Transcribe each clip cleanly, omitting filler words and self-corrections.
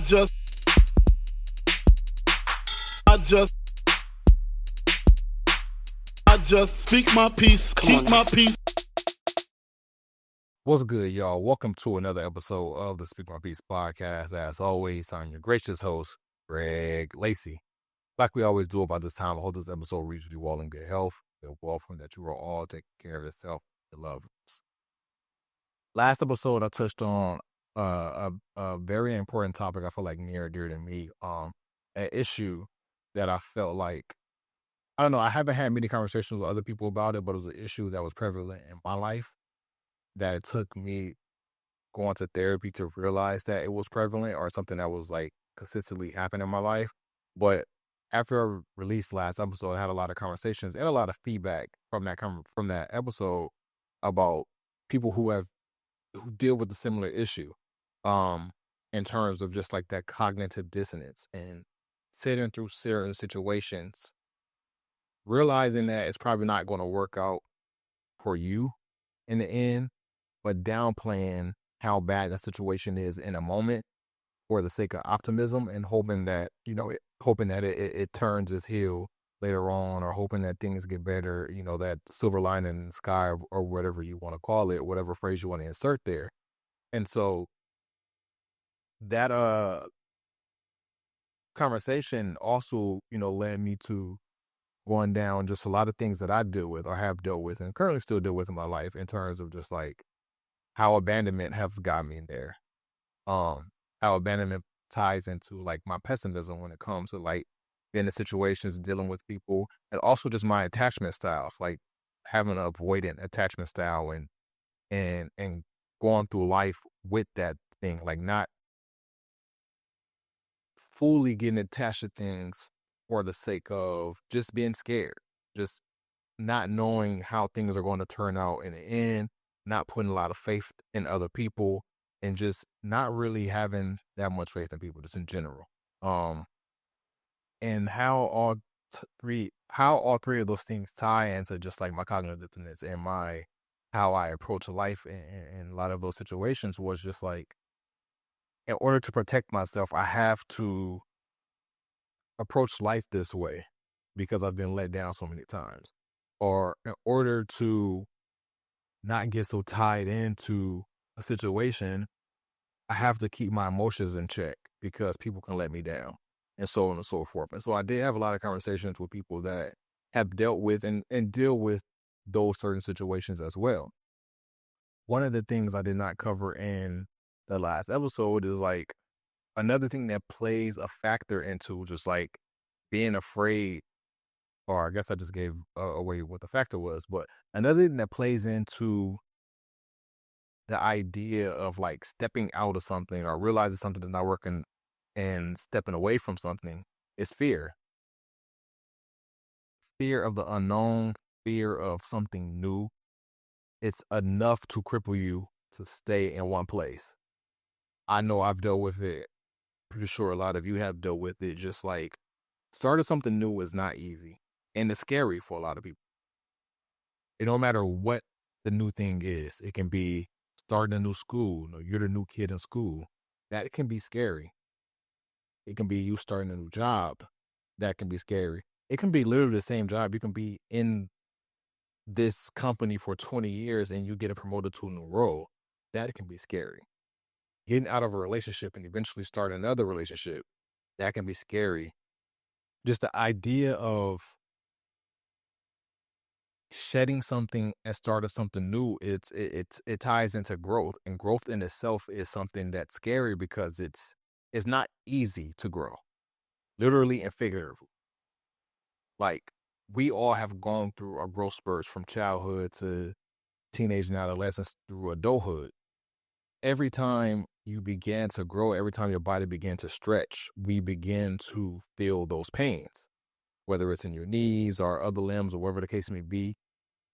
just, I just, I just speak my peace, keep my peace. What's good, y'all? Welcome to another episode of the Speak My Peace podcast. As always, I'm your gracious host, Greg Lacey. Like we always do about this time, I hope this episode reaches you all in good health, good wealth, and that you are all taking care of yourself and loved ones. Last episode, I touched on a very important topic I feel like near and dear to me, an issue that I felt like, I don't know, I haven't had many conversations with other people about it, but it was an issue that was prevalent in my life that it took me going to therapy to realize that it was prevalent or something that was like consistently happening in my life. But after I released last episode, I had a lot of conversations and a lot of feedback from that episode about people who deal with a similar issue, in terms of just like that cognitive dissonance and sitting through certain situations, realizing that it's probably not going to work out for you in the end, but downplaying how bad that situation is in a moment for the sake of optimism and hoping that, it turns its heel later on, or hoping that things get better, that silver lining in the sky, or whatever you want to call it, whatever phrase you want to insert there. And so that conversation also, led me to going down just a lot of things that I deal with or have dealt with and currently still deal with in my life in terms of just like how abandonment has got me there. How abandonment ties into like my pessimism when it comes to like being in situations, dealing with people, and also just my attachment styles, like having an avoidant attachment style and going through life with that thing, like not fully getting attached to things for the sake of just being scared, just not knowing how things are going to turn out in the end, not putting a lot of faith in other people, and just not really having that much faith in people just in general. And how all three of those things tie into just like my cognitive dissonance and how I approach life in a lot of those situations was just like, in order to protect myself, I have to approach life this way because I've been let down so many times. Or in order to not get so tied into a situation, I have to keep my emotions in check because people can let me down, and so on and so forth. And so I did have a lot of conversations with people that have dealt with and deal with those certain situations as well. One of the things I did not cover in the last episode is like another thing that plays a factor into just like being afraid, or I guess I just gave away what the factor was, but another thing that plays into the idea of like stepping out of something or realizing something is not working and stepping away from something is fear. Fear of the unknown, fear of something new. It's enough to cripple you to stay in one place. I know I've dealt with it. Pretty sure a lot of you have dealt with it. Just like starting something new is not easy, and it's scary for a lot of people. It no matter what the new thing is. It can be starting a new school. You're the new kid in school. That can be scary. It can be you starting a new job. That can be scary. It can be literally the same job. You can be in this company for 20 years and you get promoted to a new role. That can be scary. Getting out of a relationship and eventually starting another relationship. That can be scary. Just the idea of shedding something and starting something new, it ties into growth, and growth in itself is something that's scary because it's not easy to grow, literally and figuratively. Like we all have gone through our growth spurts from childhood to teenage and adolescence through adulthood. Every time you begin to grow, every time your body began to stretch, we begin to feel those pains, whether it's in your knees or other limbs or whatever the case may be.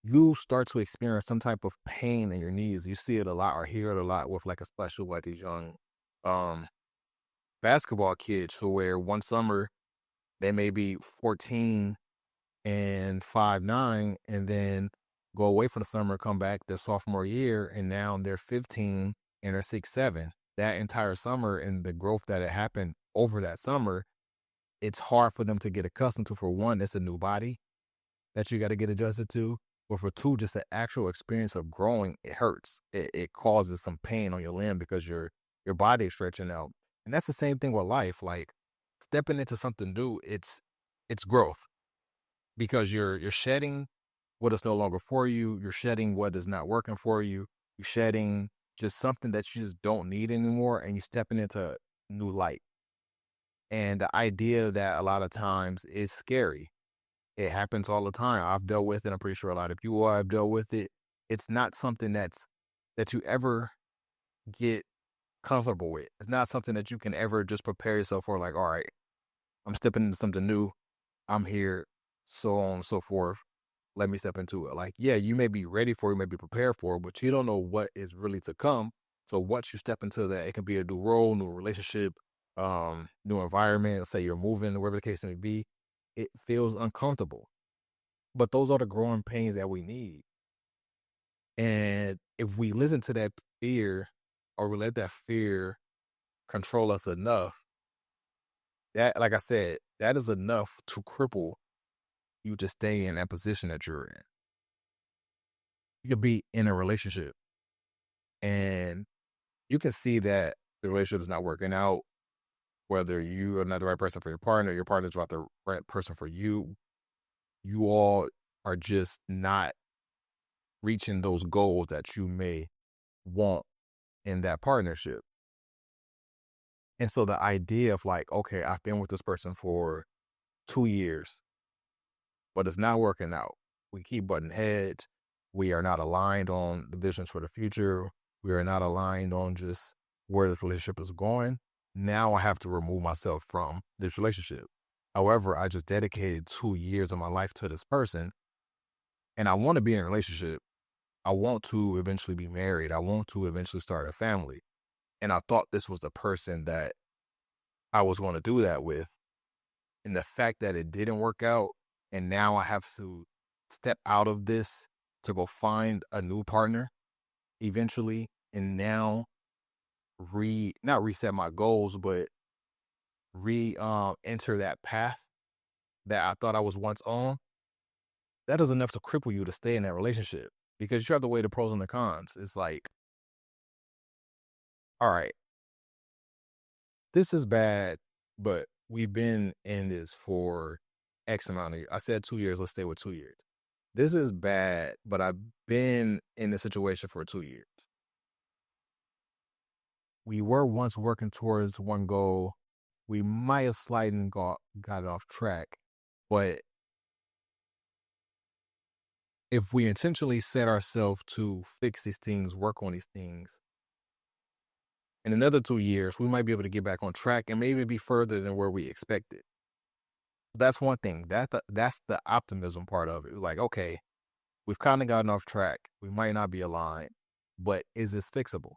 You start to experience some type of pain in your knees. You see it a lot or hear it a lot with like especially like these young basketball kids who where one summer they may be 14 and 5'9", and then go away for the summer, come back their sophomore year, and now they're 15 and they're 6'7", that entire summer and the growth that had happened over that summer, it's hard for them to get accustomed to. For one, it's a new body that you got to get adjusted to. But for two, just the actual experience of growing, it hurts. It causes some pain on your limb because your body is stretching out. And that's the same thing with life. Like stepping into something new, it's growth because you're shedding what is no longer for you. You're shedding what is not working for you. You're shedding just something that you just don't need anymore, and you're stepping into new light. And the idea that a lot of times is scary. It happens all the time. I've dealt with it. I'm pretty sure a lot of you all have dealt with it. It's not something that you ever get comfortable with. It's not something that you can ever just prepare yourself for. Like, all right, I'm stepping into something new. I'm here, so on and so forth. Let me step into it. Like, yeah, you may be ready for it, you may be prepared for it, but you don't know what is really to come. So once you step into that, it can be a new role, new relationship, new environment. Let's say you're moving, whatever the case may be. It feels uncomfortable. But those are the growing pains that we need. And if we listen to that fear, or we let that fear control us enough, that, like I said, that is enough to cripple you to stay in that position that you're in. You could be in a relationship and you can see that the relationship is not working out, whether you are not the right person for your partner's not the right person for you. You all are just not reaching those goals that you may want in that partnership. And so the idea of like, okay, I've been with this person for 2 years, but it's not working out. We keep butting heads. We are not aligned on the visions for the future. We are not aligned on just where this relationship is going. Now I have to remove myself from this relationship. However, I just dedicated 2 years of my life to this person, and I want to be in a relationship. I want to eventually be married. I want to eventually start a family. And I thought this was the person that I was going to do that with. And the fact that it didn't work out, and now I have to step out of this to go find a new partner eventually, and now not reset my goals, but enter that path that I thought I was once on. That is enough to cripple you to stay in that relationship, because you have to weigh the pros and the cons. It's like, all right, this is bad, but we've been in this for X amount of years. I said 2 years. Let's stay with 2 years. This is bad, but I've been in this situation for 2 years. We were once working towards one goal. We might have slightly got it off track, but if we intentionally set ourselves to fix these things, work on these things, in another 2 years, we might be able to get back on track and maybe be further than where we expected. That's one thing. That's the optimism part of it. Like, okay, we've kind of gotten off track. We might not be aligned, but is this fixable?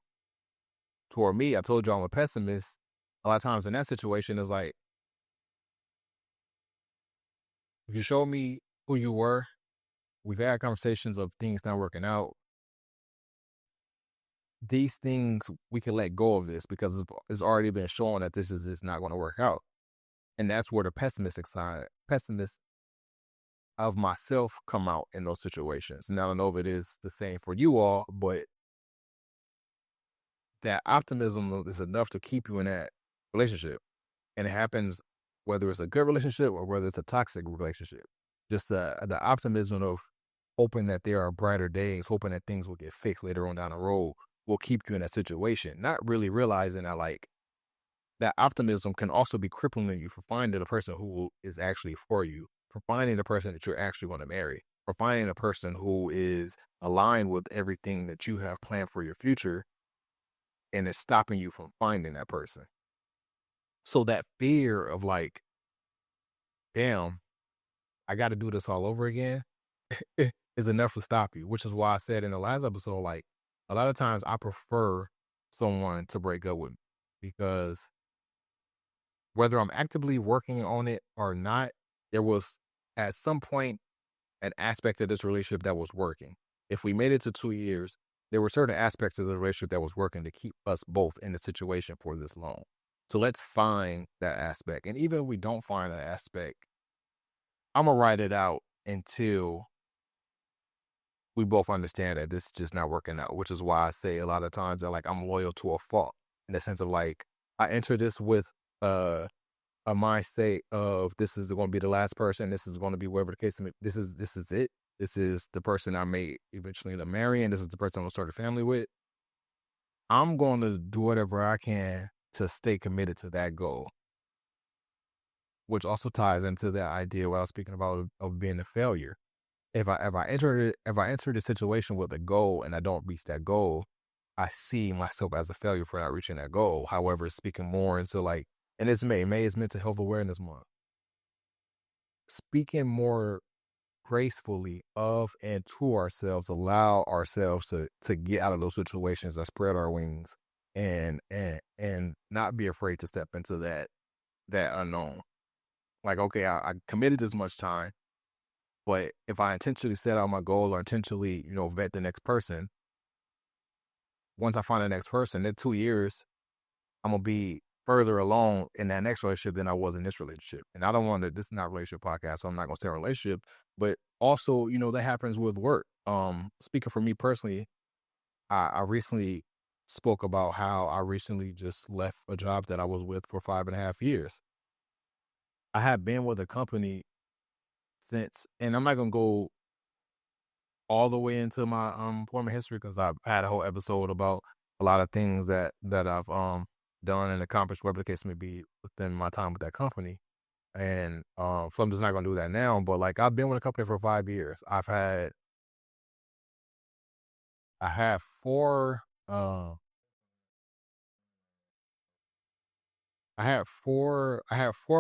Toward me, I told you I'm a pessimist. A lot of times in that situation, it's like, if you show me who you were, we've had conversations of things not working out. These things, we can let go of this because it's already been shown that this is just not going to work out. And that's where the pessimist of myself come out in those situations. And I don't know if it is the same for you all, but that optimism is enough to keep you in that relationship. And it happens whether it's a good relationship or whether it's a toxic relationship. Just the optimism of hoping that there are brighter days, hoping that things will get fixed later on down the road, will keep you in that situation. Not really realizing that, like, that optimism can also be crippling you for finding a person who is actually for you, for finding the person that you're actually going to marry, for finding a person who is aligned with everything that you have planned for your future, and it's stopping you from finding that person. So that fear of like, damn, I got to do this all over again is enough to stop you, which is why I said in the last episode, like, a lot of times I prefer someone to break up with me, because whether I'm actively working on it or not, there was at some point an aspect of this relationship that was working. If we made it to 2 years, there were certain aspects of the relationship that was working to keep us both in the situation for this long. So let's find that aspect. And even if we don't find that aspect, I'm going to write it out until we both understand that this is just not working out, which is why I say a lot of times that, like, I'm loyal to a fault, in the sense of, like, I enter this with a mindset of this is going to be the last person. This is going to be whatever the case may be. This is it. This is the person I may eventually end up marrying. This is the person I'm going to start a family with. I'm going to do whatever I can to stay committed to that goal, which also ties into that idea what I was speaking about of being a failure. If I enter the situation with a goal and I don't reach that goal, I see myself as a failure for not reaching that goal. However, speaking more into, like, and it's May is Mental Health Awareness Month. Speaking more gracefully of and to ourselves, allow ourselves to get out of those situations, that spread our wings and not be afraid to step into that unknown. Like, okay, I committed this much time, but if I intentionally set out my goal or intentionally, vet the next person, once I find the next person, in 2 years, I'm going to be further along in that next relationship than I was in this relationship. And I don't want to, this is not a relationship podcast, so I'm not going to say a relationship, but also, that happens with work. Speaking for me personally, I recently spoke about how I recently just left a job that I was with for 5.5 years. I had been with a company since, and I'm not going to go all the way into my employment history because I've had a whole episode about a lot of things that I've done and accomplished, whatever the case may be, within my time with that company. And so I'm just not gonna do that now. But, like, I've been with a company for 5 years. I had four I had four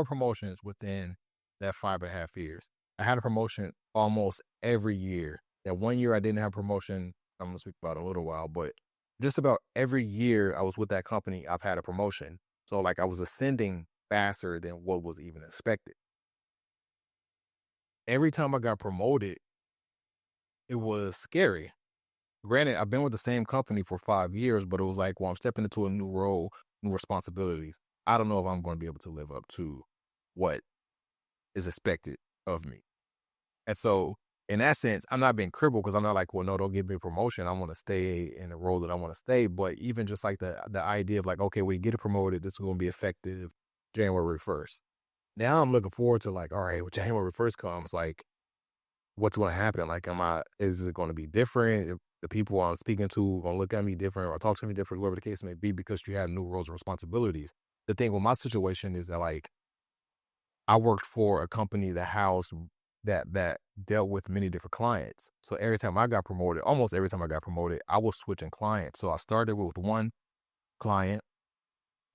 promotions within that 5.5 years. I had a promotion almost every year. That 1 year I didn't have promotion, I'm gonna speak about in a little while, but just about every year I was with that company, I've had a promotion. So, like, I was ascending faster than what was even expected. Every time I got promoted, it was scary. Granted, I've been with the same company for 5 years, but it was like, well, I'm stepping into a new role, new responsibilities. I don't know if I'm going to be able to live up to what is expected of me. And so, in that sense, I'm not being crippled because I'm not like, well, no, don't give me a promotion. I want to stay in the role that I want to stay. But even just like the idea of, like, okay, we get it promoted, this is going to be effective January 1st. Now I'm looking forward to, like, all right, when January 1st comes, like, what's going to happen? Like, is it going to be different? If the people I'm speaking to going to look at me different or talk to me different, whatever the case may be, because you have new roles and responsibilities. The thing with my situation is that, like, I worked for a company that housed that dealt with many different clients. So almost every time I got promoted, I was switching clients. So I started with one client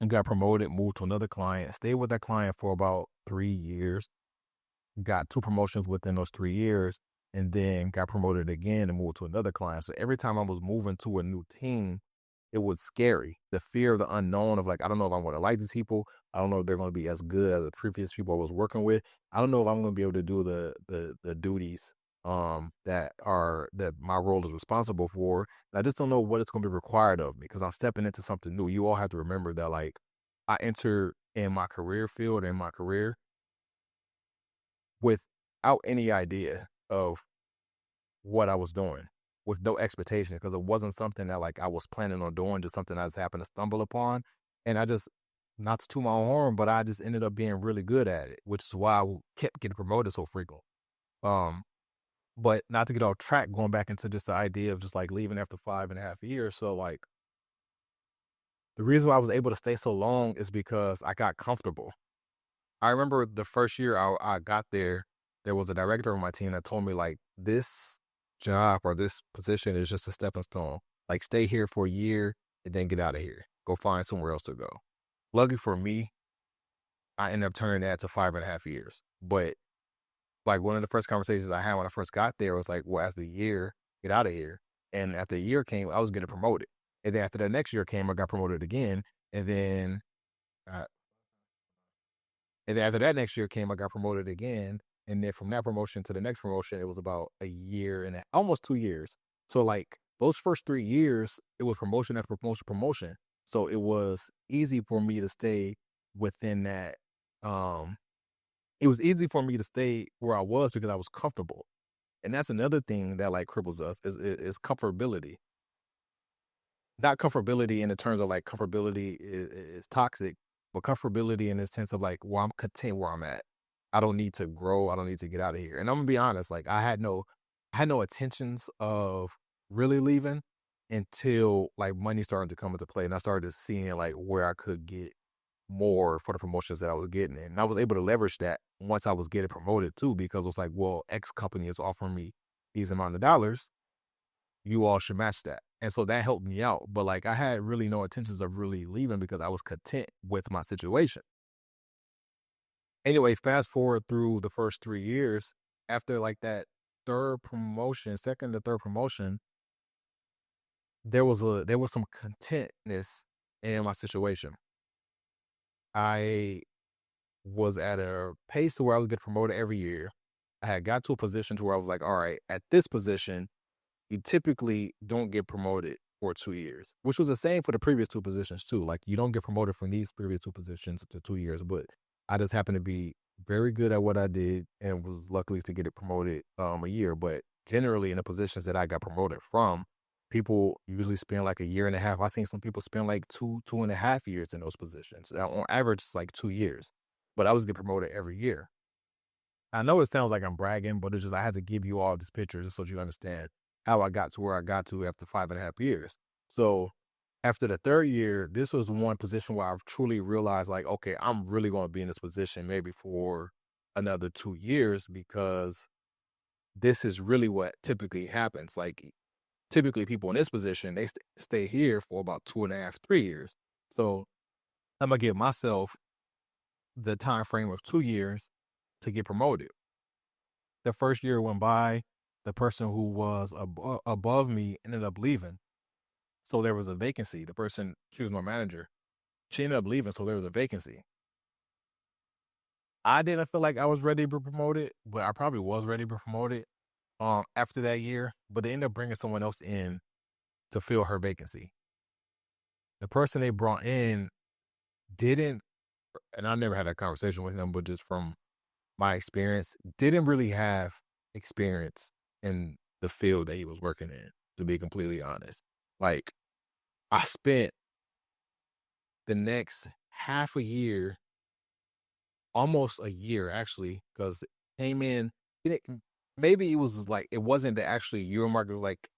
and got promoted, moved to another client, stayed with that client for about 3 years, got 2 promotions within those 3 years, and then got promoted again and moved to another client. So every time I was moving to a new team, it was scary. The fear of the unknown of, like, I don't know if I'm going to like these people. I don't know if they're going to be as good as the previous people I was working with. I don't know if I'm going to be able to do the duties that my role is responsible for. And I just don't know what it's going to be required of me because I'm stepping into something new. You all have to remember that, like, I enter in my career field and my career without any idea of what I was doing, with no expectation, because it wasn't something that, like, I was planning on doing, just something I just happened to stumble upon. And I just, not to toot my own horn, but I just ended up being really good at it, which is why I kept getting promoted so frequent. But not to get off track, going back into just the idea of just, like, leaving after 5.5 years. So, like, the reason why I was able to stay so long is because I got comfortable. I remember the first year I got there was a director of my team that told me, like, this job or this position is just a stepping stone. Like, stay here for a year and then get out of here. Go find somewhere else to go. Lucky for me, I ended up turning that to 5.5 years. But, like, one of the first conversations I had when I first got there was like, well, after a year, get out of here. And after a year came, I was getting promoted. And then after the next year came, I got promoted again. And then uh, after that next year came, I got promoted again. And then from that promotion to the next promotion, it was about a year and almost 2 years. So, like, those first 3 years, it was promotion after promotion. So it was easy for me to stay within that. It was easy for me to stay where I was because I was comfortable. And that's another thing that like cripples us is comfortability. Not comfortability in the terms of like comfortability is toxic, but comfortability in the sense of like, well, I'm content where I'm at. I don't need to grow. I don't need to get out of here. And I'm gonna be honest, like I had no intentions of really leaving until like money started to come into play, and I started seeing like where I could get more for the promotions that I was getting. And I was able to leverage that once I was getting promoted too, because it was like, well, X company is offering me these amount of dollars. You all should match that. And so that helped me out. But like I had really no intentions of really leaving because I was content with my situation. Anyway, fast forward through the first 3 years, after like that second to third promotion, there was some contentness in my situation. I was at a pace to where I was getting promoted every year. I had got to a position to where I was like, all right, at this position, you typically don't get promoted for 2 years, which was the same for the previous 2 positions too. Like you don't get promoted from these previous 2 positions to 2 years, but I just happened to be very good at what I did and was lucky to get it promoted a year. But generally in the positions that I got promoted from, people usually spend like a year and a half. I've seen some people spend like 2.5 years in those positions. On average, it's like 2 years, but I was getting promoted every year. I know it sounds like I'm bragging, but it's just I had to give you all this picture just so you understand how I got to where I got to after 5.5 years. So after the third year, this was one position where I've truly realized like, okay, I'm really going to be in this position maybe for another 2 years because this is really what typically happens. Like typically people in this position, they stay here for about 2.5, 3 years. So I'm going to give myself the time frame of 2 years to get promoted. The first year went by, the person who was above me ended up leaving. So there was a vacancy. The person, she was my manager. She ended up leaving, so there was a vacancy. I didn't feel like I was ready to be promoted, but I probably was ready to be promoted after that year. But they ended up bringing someone else in to fill her vacancy. The person they brought in didn't, and I never had a conversation with him, but just from my experience, didn't really have experience in the field that he was working in, to be completely honest. Like, I spent the next half a year, almost a year actually, because it came in, maybe it was like, it wasn't the actually year mark, it was like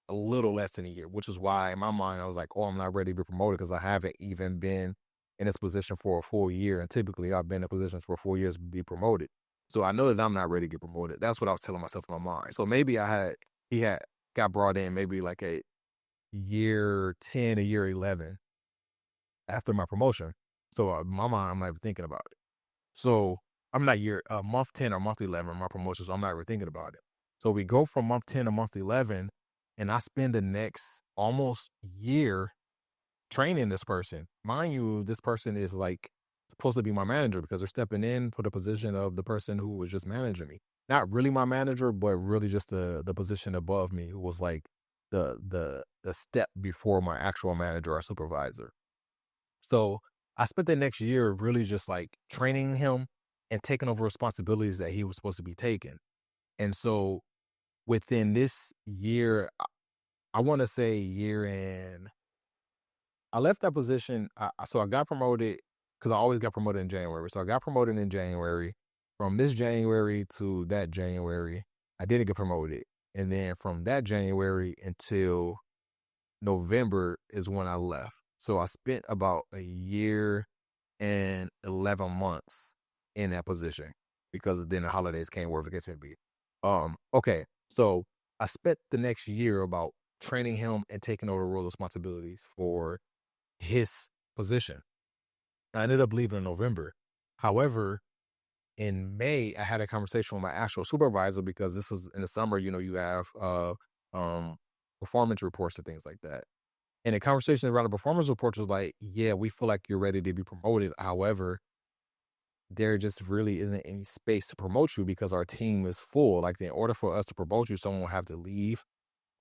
a little less than a year, which is why in my mind, I was like, oh, I'm not ready to be promoted because I haven't even been in this position for a full year. And typically I've been in positions for 4 years to be promoted. So I know that I'm not ready to get promoted. That's what I was telling myself in my mind. So maybe he had got brought in maybe like a year 10, a year 11 after my promotion. So in my mind, I'm not even thinking about it. So I'm not month 10 or month 11 my promotion. So I'm not even thinking about it. So we go from month 10 to month 11 and I spend the next almost year training this person. Mind you, this person is like supposed to be my manager because they're stepping in for the position of the person who was just managing me. Not really my manager, but really just the position above me, who was like the step before my actual manager or supervisor. So I spent the next year really just like training him and taking over responsibilities that he was supposed to be taking. And so within this year, I want to say year and I left that position. So I got promoted because I always got promoted in January. So I got promoted in January. From this January to that January, I didn't get promoted. And then from that January until November is when I left. So I spent about a year and 11 months in that position because then the holidays came where it gets to be. Okay. So I spent the next year about training him and taking over role responsibilities for his position. I ended up leaving in November. However, in May, I had a conversation with my actual supervisor because this was in the summer, you have performance reports and things like that. And the conversation around the performance reports was like, yeah, we feel like you're ready to be promoted. However, there just really isn't any space to promote you because our team is full. Like in order for us to promote you, someone will have to leave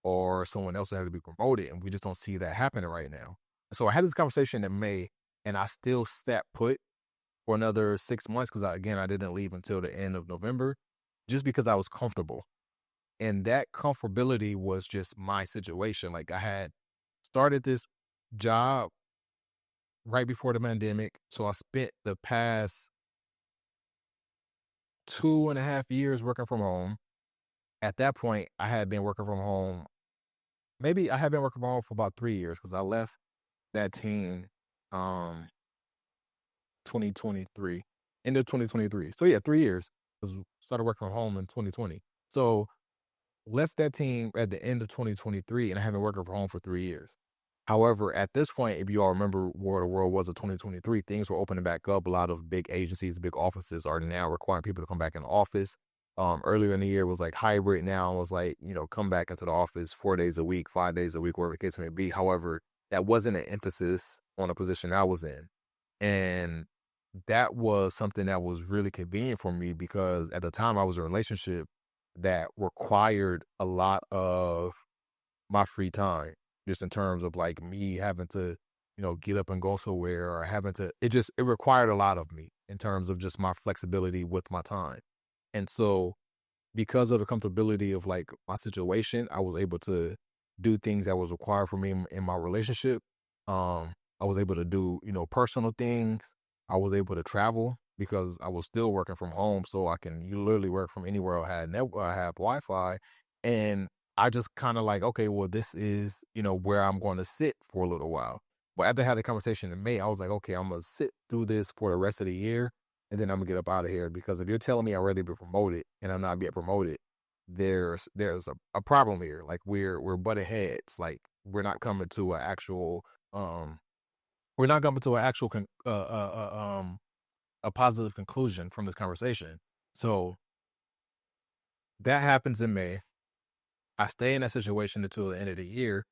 or someone else had to be promoted, and we just don't see that happening right now. So I had this conversation in May, and I still sat put for another 6 months because I didn't leave until the end of November, just because I was comfortable. And that comfortability was just my situation. Like, I had started this job right before the pandemic. So I spent the past 2.5 years working from home. At that point, I had been working from home. Maybe I had been working from home for about 3 years because I left that team 2023, end of 2023. So yeah, 3 years, because started working from home in 2020. So left that team at the end of 2023, and I haven't worked from home for 3 years. However, at this point, if you all remember where the world was in 2023, things were opening back up. A lot of big agencies, big offices are now requiring people to come back in the office. Earlier in the year, it was like hybrid. Now it was like, come back into the office 4 days a week, 5 days a week, whatever the case may be. However, that wasn't an emphasis on the position I was in. And that was something that was really convenient for me because at the time I was in a relationship that required a lot of my free time, just in terms of like me having to, get up and go somewhere, or it required a lot of me in terms of just my flexibility with my time. And so because of the comfortability of like my situation, I was able to do things that was required for me in my relationship. I was able to do, personal things. I was able to travel because I was still working from home. So you literally work from anywhere I have Wi-Fi. And I just kind of like, okay, well, this is, where I'm going to sit for a little while. But after I had the conversation in May, I was like, okay, I'm going to sit through this for the rest of the year. And then I'm gonna get up out of here, because if you're telling me I'm ready to be promoted and I'm not being promoted, there's a problem here. Like, we're butting heads. Like, we're not coming to an actual a positive conclusion from this conversation. So that happens in May. I stay in that situation until the end of the year,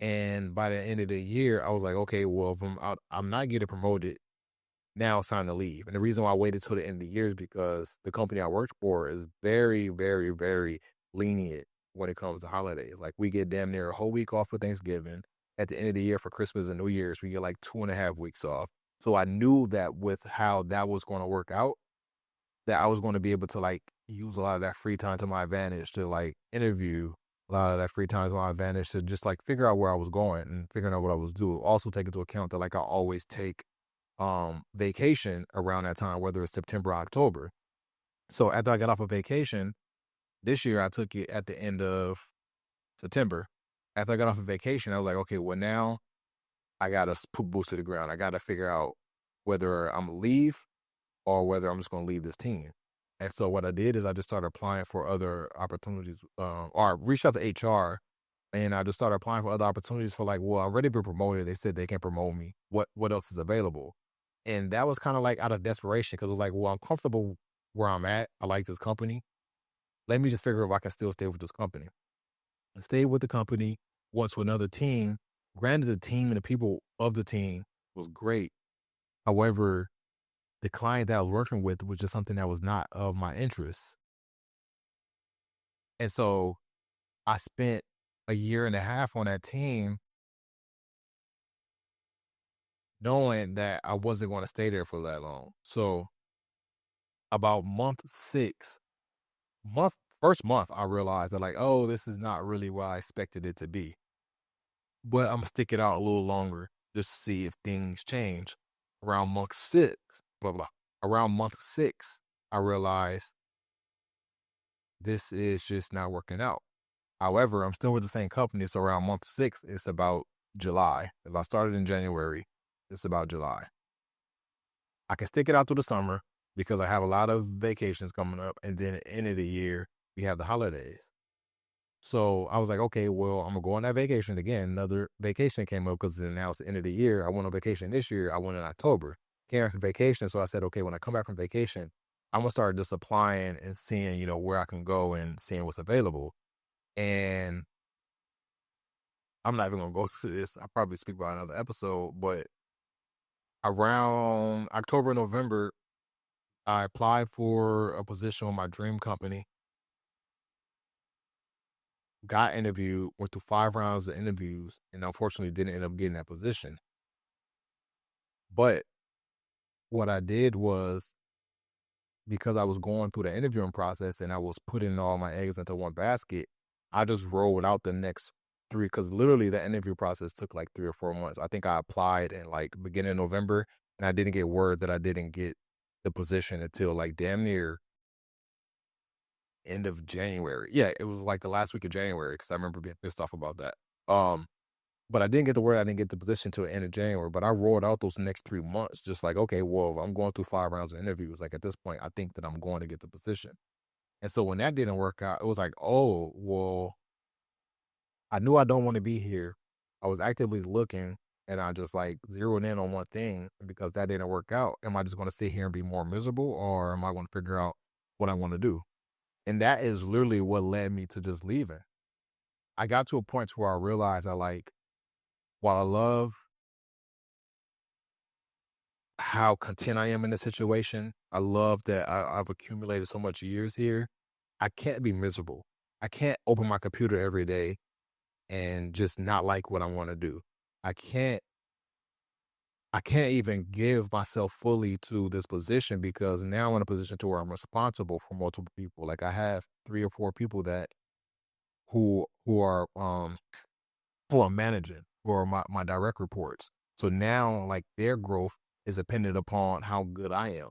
and by the end of the year, I was like, okay, well, if I'm not getting promoted, now it's time to leave. And the reason why I waited till the end of the year is because the company I worked for is very, very, very lenient when it comes to holidays. Like, we get damn near a whole week off for Thanksgiving. At the end of the year for Christmas and New Year's, we get like 2.5 weeks off. So I knew that with how that was going to work out, that I was going to be able to like use a lot of that free time to my advantage to like interview, a lot of that free time to my advantage to just like figure out where I was going and figuring out what I was doing. Also take into account that like I always take vacation around that time, whether it's September or October. So after I got off of vacation this year, I took it at the end of September. After I got off of vacation, I was like, okay, well, now I got to put boots to the ground. I got to figure out whether I'm going to leave or whether I'm just going to leave this team. And so what I did is I just started applying for other opportunities, or I reached out to HR, and I just started applying for other opportunities for like, well, I'm ready to be promoted. They said they can promote me. What else is available? And that was kind of like out of desperation, because it was like, well, I'm comfortable where I'm at. I like this company. Let me just figure out if I can still stay with this company. I stayed with the company, went to another team. Granted, the team and the people of the team was great. However, the client that I was working with was just something that was not of my interest. And so I spent a year and a half on that team knowing that I wasn't going to stay there for that long. So about first month, I realized that like, oh, this is not really what I expected it to be. But I'm gonna stick it out a little longer just to see if things change. Around month six, blah, blah. Around month six, I realized this is just not working out. However, I'm still with the same company. So around month six, it's about July. If I started in January, it's about July. I can stick it out through the summer because I have a lot of vacations coming up. And then at the end of the year, we have the holidays. So I was like, okay, well, I'm going to go on that vacation again. Another vacation came up because now it's the end of the year. I went on vacation this year. I went in October. Came back from vacation. So I said, okay, when I come back from vacation, I'm going to start just applying and seeing, where I can go and seeing what's available. And I'm not even going to go through this. I'll probably speak about another episode. But around October, November, I applied for a position with my dream company. got interviewed, went through 5 rounds of interviews, and unfortunately didn't end up getting that position. But what I did was, because I was going through the interviewing process and I was putting all my eggs into one basket, I just rolled out the next 3, because literally the interview process took like 3 or 4 months. I think I applied in like beginning of November, and I didn't get word that I didn't get the position until like damn near end of January. Yeah, it was like the last week of January, because I remember being pissed off about that. But I didn't get the word, I didn't get the position till the end of January. But I rolled out those next 3 months, just like, okay, well, I'm going through 5 rounds of interviews. Like at this point, I think that I'm going to get the position. And so when that didn't work out, it was like, oh, well, I knew I don't want to be here. I was actively looking, and I just like zeroed in on one thing. Because that didn't work out, am I just going to sit here and be more miserable, or am I going to figure out what I want to do? And that is literally what led me to just leaving. I got to a point where I realized while I love how content I am in the situation, I love that I've accumulated so much years here. I can't be miserable. I can't open my computer every day and just not like what I want to do. I can't even give myself fully to this position, because now I'm in a position to where I'm responsible for multiple people. Like I have 3 or 4 people that who are managing, who are my direct reports. So now like their growth is dependent upon how good I am.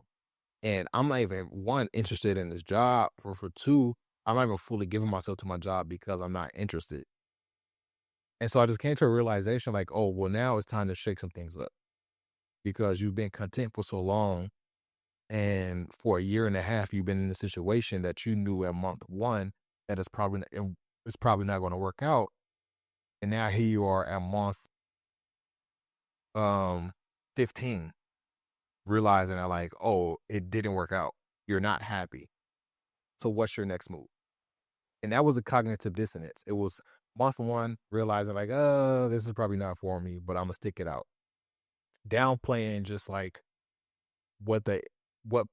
And I'm not even, 1, interested in this job, or for 2, I'm not even fully giving myself to my job because I'm not interested. And so I just came to a realization like, oh, well, now it's time to shake some things up, because you've been content for so long. And for a year and a half, you've been in a situation that you knew at month 1 that it's probably not going to work out. And now here you are at month 15, realizing that like, oh, it didn't work out. You're not happy. So what's your next move? And that was a cognitive dissonance. It was month 1, realizing like, oh, this is probably not for me, but I'm gonna stick it out. Downplaying just like what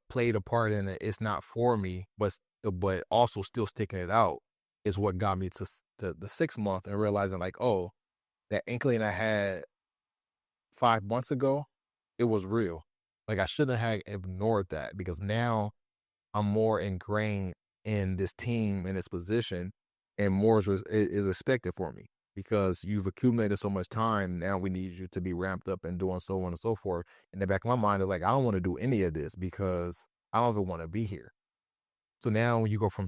played a part in it. It's not for me, but also still sticking it out is what got me to the 6th month, and realizing like, oh, that inkling I had 5 months ago, it was real. Like I shouldn't have ignored that, because now I'm more ingrained in this team, in this position, and more is expected for me, because you've accumulated so much time. Now we need you to be ramped up and doing so on and so forth. In the back of my mind is like, I don't want to do any of this, because I don't even want to be here. So now when you go from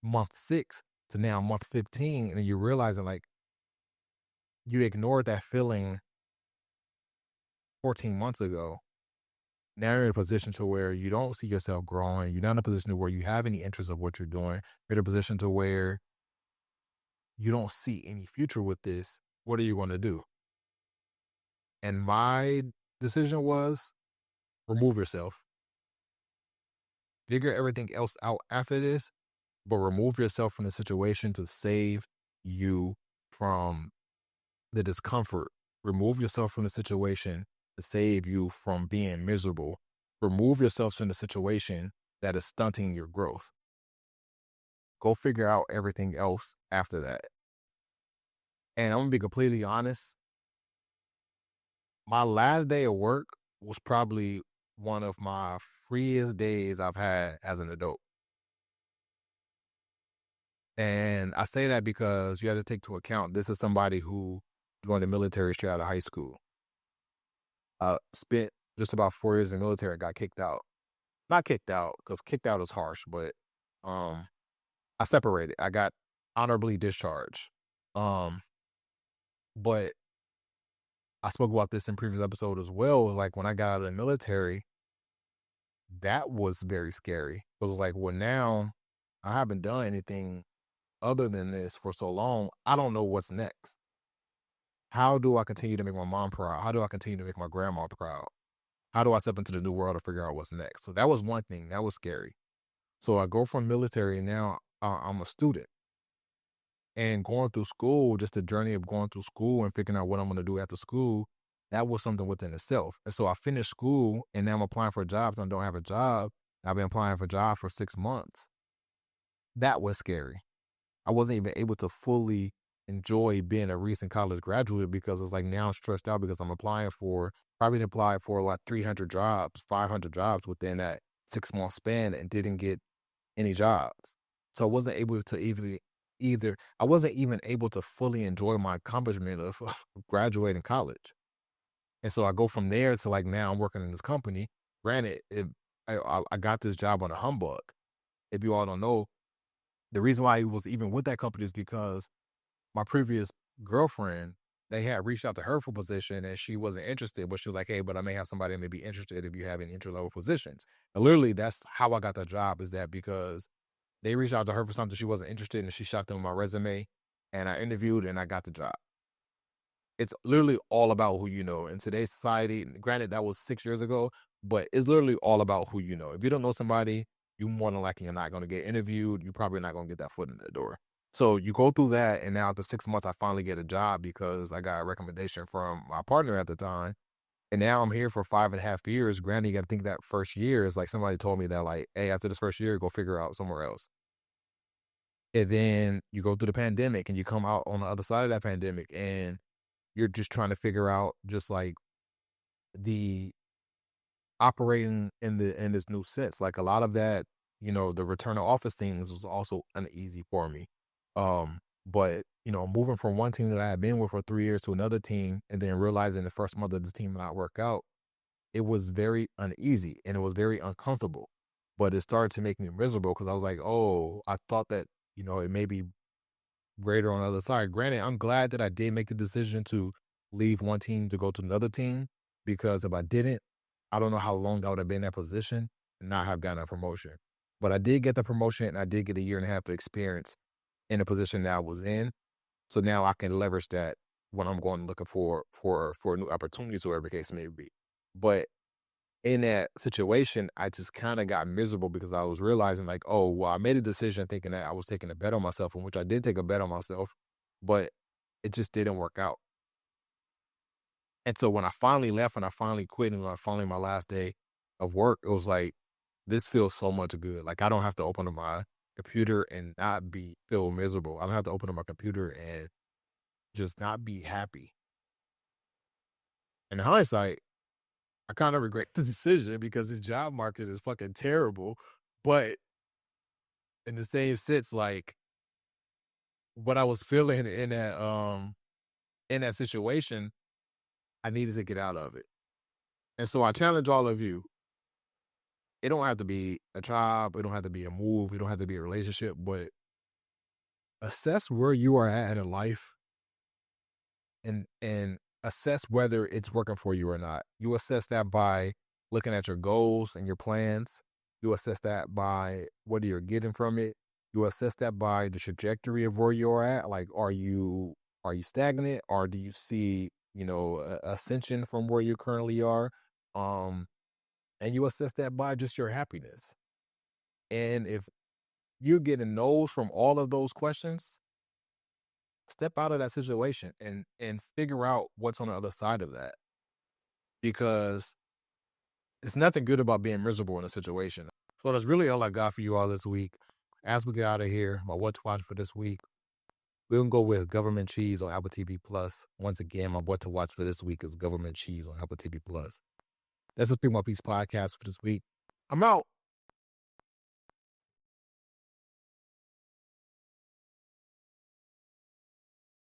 month 6 to now month 15, and you're realizing like you ignored that feeling 14 months ago. Now you're in a position to where you don't see yourself growing. You're not in a position to where you have any interest of what you're doing. You're in a position to where you don't see any future with this. What are you going to do? And my decision was, remove yourself. Figure everything else out after this, but remove yourself from the situation to save you from the discomfort. Remove yourself from the situation to save you from being miserable. Remove yourself from the situation that is stunting your growth. Go figure out everything else after that. And I'm going to be completely honest. My last day of work was probably one of my freest days I've had as an adult. And I say that because you have to take into account, this is somebody who joined the military straight out of high school. Spent just about 4 years in the military and got kicked out. Not kicked out, because kicked out is harsh, but I separated. I got honorably discharged. But I spoke about this in previous episode as well. Like when I got out of the military, that was very scary. It was like, well, now I haven't done anything other than this for so long. I don't know what's next. How do I continue to make my mom proud? How do I continue to make my grandma proud? How do I step into the new world to figure out what's next? So that was one thing. That was scary. So I go from military, and now I'm a student. And going through school, just the journey of going through school and figuring out what I'm going to do after school, that was something within itself. And so I finished school, and now I'm applying for jobs. I don't have a job. I've been applying for jobs for 6 months. That was scary. I wasn't even able to fully enjoy being a recent college graduate because it's like now I'm stressed out because I'm probably applied for like 300 jobs, 500 jobs within that 6 month span and didn't get any jobs. So I wasn't able to I wasn't even able to fully enjoy my accomplishment of graduating college. And so I go from there to like now I'm working in this company. Granted, I got this job on a humbug. If you all don't know, the reason why I was even with that company is because my previous girlfriend, they had reached out to her for a position and she wasn't interested, but she was like, hey, but I may have somebody that may be interested if you have any entry level positions. And literally that's how I got the job, is that because they reached out to her for something she wasn't interested in and she shot them my resume and I interviewed and I got the job. It's literally all about who you know. In today's society, granted, that was 6 years ago, but it's literally all about who you know. If you don't know somebody, you more than likely you're not going to get interviewed. You're probably not going to get that foot in the door. So you go through that, and now after 6 months, I finally get a job because I got a recommendation from my partner at the time. And now I'm here for 5.5 years. Granted, you got to think that first year is like somebody told me that, like, hey, after this first year, go figure out somewhere else. And then you go through the pandemic and you come out on the other side of that pandemic and you're just trying to figure out just like the operating in this new sense. Like a lot of that, the return to office things was also uneasy for me. But moving from one team that I had been with for 3 years to another team, and then realizing the first month of this team not work out, it was very uneasy and it was very uncomfortable. But it started to make me miserable because I was like, oh, I thought that it may be greater on the other side. Granted, I'm glad that I did make the decision to leave one team to go to another team, because if I didn't, I don't know how long I would have been in that position and not have gotten a promotion. But I did get the promotion and I did get a year and a half of experience in the position that I was in. So now I can leverage that when I'm going looking for new opportunities or whatever the case may be. But in that situation, I just kind of got miserable because I was realizing like, oh, well, I made a decision thinking that I was taking a bet on myself, in which I did take a bet on myself, but it just didn't work out. And so when I finally left and I finally quit and finally my last day of work, it was like, this feels so much good. Like I don't have to open up my computer and not feel miserable. I don't have to open up my computer and just not be happy. In hindsight, I kind of regret the decision because the job market is fucking terrible. But in the same sense, like what I was feeling in that situation, I needed to get out of it. And so I challenge all of you. It don't have to be a job, it don't have to be a move, it don't have to be a relationship, but assess where you are at in life and assess whether it's working for you or not. You assess that by looking at your goals and your plans. You assess that by what you're getting from it. You assess that by the trajectory of where you're at. Like, are you stagnant, or do you see, ascension from where you currently are? And you assess that by just your happiness. And if you're getting no's from all of those questions, step out of that situation and figure out what's on the other side of that. Because it's nothing good about being miserable in a situation. So that's really all I got for you all this week. As we get out of here, my what to watch for this week, we're going to go with Government Cheese on Apple TV Plus. Once again, my what to watch for this week is Government Cheese on Apple TV Plus. That's the Speak My Peace podcast for this week. I'm out.